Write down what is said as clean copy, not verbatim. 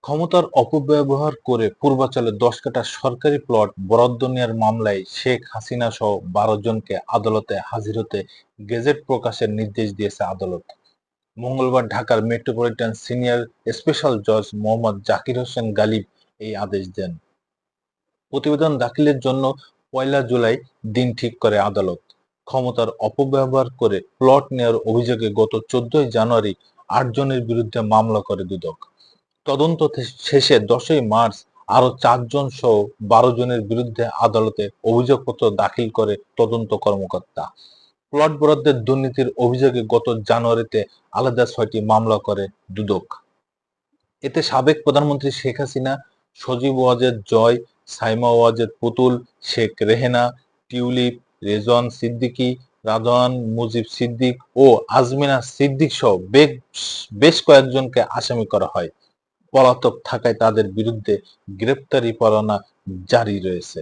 ক্ষমতার অপব্যবহার করে পূর্বাঞ্চলে ১০ কাঠা সরকারি প্লট বরাদ্দ নেওয়ার মামলায় শেখ হাসিনা সহ ১২ জনকে আদালতে হাজির হতে গেজেট প্রকাশের নির্দেশ দিয়েছে আদালত। মঙ্গলবার ঢাকার মেট্রোপলিটন সিনিয়র স্পেশাল জজ মোহাম্মদ জাকির হোসেন গালিব এই আদেশ দেন। প্রতিবেদন দাখিলের জন্য ১ জুলাই দিন ঠিক করে আদালত। ক্ষমতার অপব্যবহার করে প্লট নেওয়ার অভিযোগে গত ১৪ জানুয়ারি ৮ জনের বিরুদ্ধে মামলা করে দুদক। তদন্ত শেষে ১০ই মার্চ আরো ৪ জন সহ ১২ জনের বিরুদ্ধে আদালতে অভিযোগপত্র দাখিল করে তদন্ত কর্মকর্তা। প্লট বরাদ্দের দুর্নীতির অভিযোগে গত জানুয়ারিতে আলাদা ৬টি মামলা করে দুদক। এতে সাবেক প্রধানমন্ত্রী শেখ হাসিনা, সজীব ওয়াজেদ জয়, সাইমা ওয়াজেদ পুতুল, শেখ রেহেনা, টিউলিপ, রেজওয়ান সিদ্দিকী, রাদওয়ান মুজিব সিদ্দিক ও আজমিনা সিদ্দিক সহ বেশ কয়েকজনকে আসামি করা হয়। পলাতক থাকায় তাদের বিরুদ্ধে গ্রেপ্তারি পরোয়ানা জারি রয়েছে।